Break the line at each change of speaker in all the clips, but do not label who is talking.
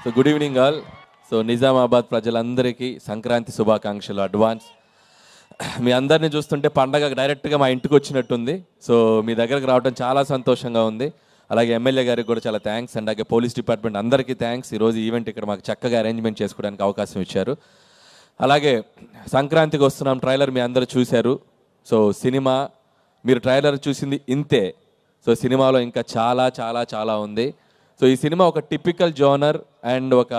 So good evening all. So Nizamabad ప్రజలందరికీ సంక్రాంతి శుభాకాంక్షలు advance. మీ అందరిని చూస్తుంటే పండగ డైరెక్ట్గా మా ఇంటికి వచ్చినట్టుంది. సో మీ దగ్గరకు రావడం చాలా సంతోషంగా ఉంది. అలాగే ఎమ్మెల్యే గారికి కూడా చాలా థ్యాంక్స్, అండ్ అలాగే పోలీస్ డిపార్ట్మెంట్ అందరికీ థ్యాంక్స్. ఈరోజు ఈవెంట్ ఇక్కడ మాకు చక్కగా అరేంజ్మెంట్ చేసుకోవడానికి అవకాశం ఇచ్చారు. అలాగే సంక్రాంతికి వస్తున్నాం ట్రైలర్ మీ అందరూ చూశారు. సో సినిమా మీరు ట్రైలర్ చూసింది ఇంతే. సో సినిమాలో ఇంకా చాలా చాలా చాలా ఉంది. సో ఈ సినిమా ఒక టిపికల్ జోనర్ అండ్ ఒక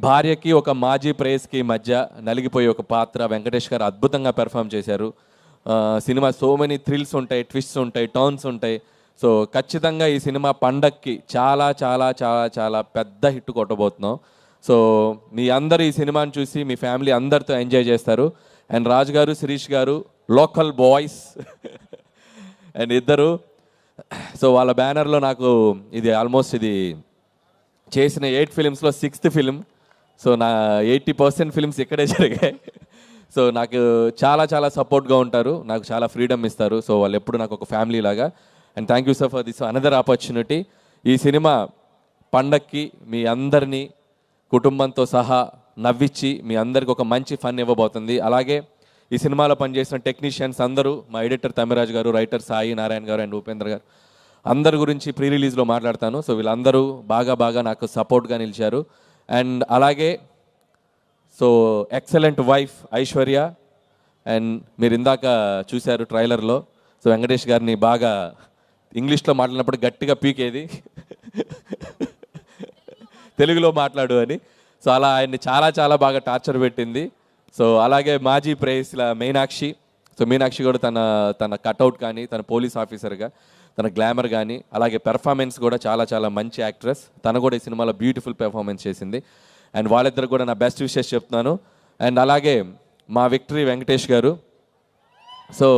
భార్యకి ఒక మాజీ ప్రేయస్కి మధ్య నలిగిపోయే ఒక పాత్ర వెంకటేష్ గారు అద్భుతంగా పెర్ఫామ్ చేశారు. సినిమా సో మెనీ థ్రిల్స్ ఉంటాయి, ట్విస్ట్స్ ఉంటాయి, టర్న్స్ ఉంటాయి. సో ఖచ్చితంగా ఈ సినిమా పండక్కి చాలా చాలా చాలా చాలా పెద్ద హిట్ కొట్టబోతున్నాం. సో మీ అందరూ ఈ సినిమాని చూసి మీ ఫ్యామిలీ అందరితో ఎంజాయ్ చేస్తారు. అండ్ రాజు గారు, శిరీష్ గారు లోకల్ బాయ్స్ అండ్ ఇద్దరు. సో వాళ్ళ బ్యానర్లో నాకు ఇది ఆల్మోస్ట్ ఇది చేసిన 8 ఫిలిమ్స్లో 6th ఫిలిం. సో నా 80% ఫిలిమ్స్ ఇక్కడే జరిగాయి. సో నాకు చాలా చాలా సపోర్ట్గా ఉంటారు, నాకు చాలా ఫ్రీడమ్ ఇస్తారు. సో వాళ్ళు ఎప్పుడు నాకు ఒక ఫ్యామిలీ లాగా. And thank you sir for this another opportunity. ఈ సినిమా పండక్కి మీ అందరినీ కుటుంబంతో సహా నవ్వించి మీ అందరికి ఒక మంచి ఫన్ ఇవ్వబోతుంది. అలాగే ఈ సినిమాలో పనిచేసిన టెక్నీషియన్స్ అందరూ, మా ఎడిటర్ తమిరాజ్ గారు, రైటర్ సాయి నారాయణ గారు అండ్ ఉపేంద్ర గారు, అందరి గురించి ప్రీ రిలీజ్లో మాట్లాడతాను. సో వీళ్ళందరూ బాగా నాకు సపోర్ట్గా నిలిచారు. అండ్ అలాగే so excellent wife Aishwarya, and మీరు ఇందాక చూశారు ట్రైలర్లో. సో వెంకటేష్ గారిని బాగా ఇంగ్లీష్లో మాట్లాడినప్పుడు గట్టిగా పీకేది తెలుగులో మాట్లాడు అని. సో అలా ఆయన్ని చాలా చాలా బాగా టార్చర్ పెట్టింది. సో అలాగే మాజీ ప్రేయస్ల మీనాక్షి. సో మీనాక్షి కూడా తన కట్అవుట్ కానీ, తన పోలీస్ ఆఫీసర్గా తన గ్లామర్ కానీ, అలాగే పెర్ఫార్మెన్స్ కూడా చాలా చాలా మంచి యాక్ట్రెస్. తను కూడా ఈ సినిమాలో బ్యూటిఫుల్ పెర్ఫార్మెన్స్ చేసింది. అండ్ వాళ్ళిద్దరు కూడా నా బెస్ట్ విషెస్ చెప్తున్నాను. అండ్ అలాగే మా విక్టరీ వెంకటేష్ గారు. సో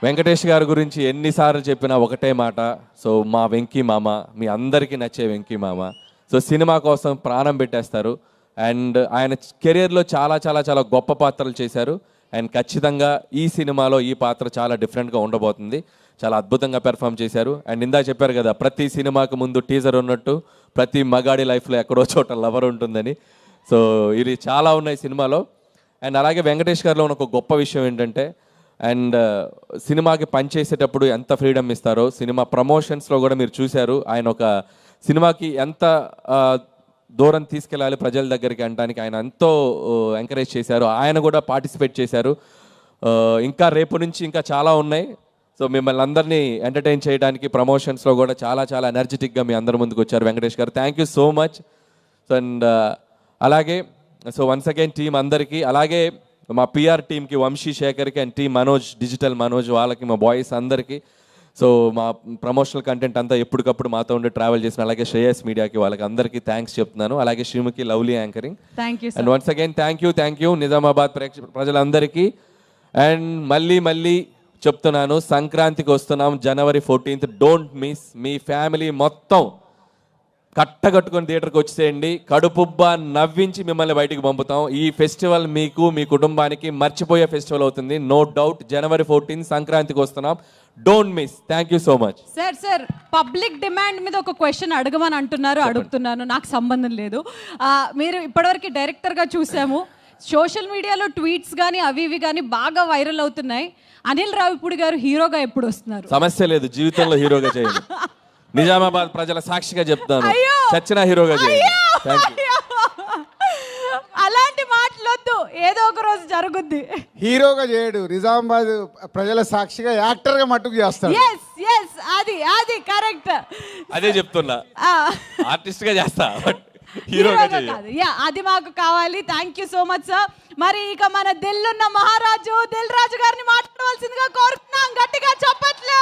వెంకటేష్ గారి గురించి ఎన్నిసార్లు చెప్పినా ఒకటే మాట, సో మా వెంకీ మామ, మీ అందరికీ నచ్చే వెంకీ మామ. సో సినిమా కోసం ప్రాణం పెట్టేస్తారు. అండ్ ఆయన కెరియర్లో చాలా చాలా చాలా గొప్ప పాత్రలు చేశారు. అండ్ ఖచ్చితంగా ఈ సినిమాలో ఈ పాత్ర చాలా డిఫరెంట్గా ఉండబోతుంది. చాలా అద్భుతంగా పెర్ఫామ్ చేశారు. అండ్ ఇందాక చెప్పారు కదా, ప్రతి సినిమాకు ముందు టీజర్ ఉన్నట్టు ప్రతి మగాడి లైఫ్లో ఎక్కడో చోట లవర్ ఉంటుందని. సో ఇది చాలా ఉన్నాయి సినిమాలో. అండ్ అలాగే వెంకటేష్ గారిలో ఉన్న ఒక గొప్ప విషయం ఏంటంటే, అండ్ సినిమాకి పనిచేసేటప్పుడు ఎంత ఫ్రీడమ్ ఇస్తారో, సినిమా ప్రమోషన్స్లో కూడా మీరు చూశారు. ఆయన ఒక సినిమాకి ఎంత దూరం తీసుకెళ్ళాలి ప్రజల దగ్గరికి అనడానికి ఆయన ఎంతో ఎంకరేజ్ చేశారు. ఆయన కూడా పార్టిసిపేట్ చేశారు. ఇంకా రేపు నుంచి ఇంకా చాలా ఉన్నాయి. సో మిమ్మల్ని అందరినీ ఎంటర్టైన్ చేయడానికి ప్రమోషన్స్లో కూడా చాలా చాలా ఎనర్జెటిక్గా మీ అందరి ముందుకు వచ్చారు Venkatesh garu. Thank you so much. So and అలాగే సో వన్స్ అగైన్ టీం అందరికీ, అలాగే మా పిఆర్ టీమ్కి వంశీ శేఖర్కి and team Manoj, digital Manoj, వాళ్ళకి, మా బాయ్స్ అందరికీ. సో మా ప్రమోషనల్ కంటెంట్ అంతా ఎప్పటికప్పుడు మాతో ఉండి ట్రావెల్ చేసిన, అలాగే శ్రేయస్ మీడియాకి, వాళ్ళకి అందరికీ థ్యాంక్స్ చెప్తున్నాను. అలాగే Sreemukhi lovely anchoring. And once again thank you Nizamabad ప్రజలందరికీ. అండ్ మళ్ళీ చెప్తున్నాను, సంక్రాంతికి వస్తున్నాం January 14th. Don't miss. Me family మొత్తం కట్టగట్టుకొని థియేటర్కి వచ్చేయండి. కడుపుబ్బా నవ్వించి మిమ్మల్ని బయటికి పంపుతాం. ఈ ఫెస్టివల్ మీకు, మీ కుటుంబానికి మర్చిపోయే ఫెస్టివల్ అవుతుంది, నో డౌట్. January 14th సంక్రాంతికి వస్తున్నాం. Don't miss. Thank you so much.
Sir public demand మీద ఒక క్వశ్చన్ అడగమని అంటున్నారు, అడుగుతున్నాను. నాకు సంబంధం లేదు. మీరు ఇప్పటివరకు డైరెక్టర్గా చూసాము, సోషల్ మీడియాలో ట్వీట్స్ కానీ అవి ఇవి కానీ బాగా వైరల్ అవుతున్నాయి. అనిల్ రావిపూడి గారు హీరోగా ఎప్పుడు వస్తున్నారు?
సమస్య లేదు, జీవితంలో హీరోగా చేయండి. నిజామాబాద్ ప్రజల సాక్షిగా చెప్తాను, చచ్చిన హీరోగా చేయండి.
అలాంటి మాటలొద్దు, ఏదో ఒక రోజు జరుగుద్ది.
హీరోగా చేయడు, నిజామాబాద్ ప్రజల సాక్షిగా యాక్టర్గా మట్టుకు చేస్తాడు.
అది కరెక్ట్.
అదే చెప్తున్నా, ఆర్టిస్ట్గా చేస్తా, హీరోగా
కాదు. అది మాకు కావాలి. Thank you so much sir. మరి ఇక మన దిల్లున్న మహారాజు దిల్ రాజు గారిని మాట్లాడవలసిందిగా కోరుతున్నాం. గట్టిగా చప్పట్లు.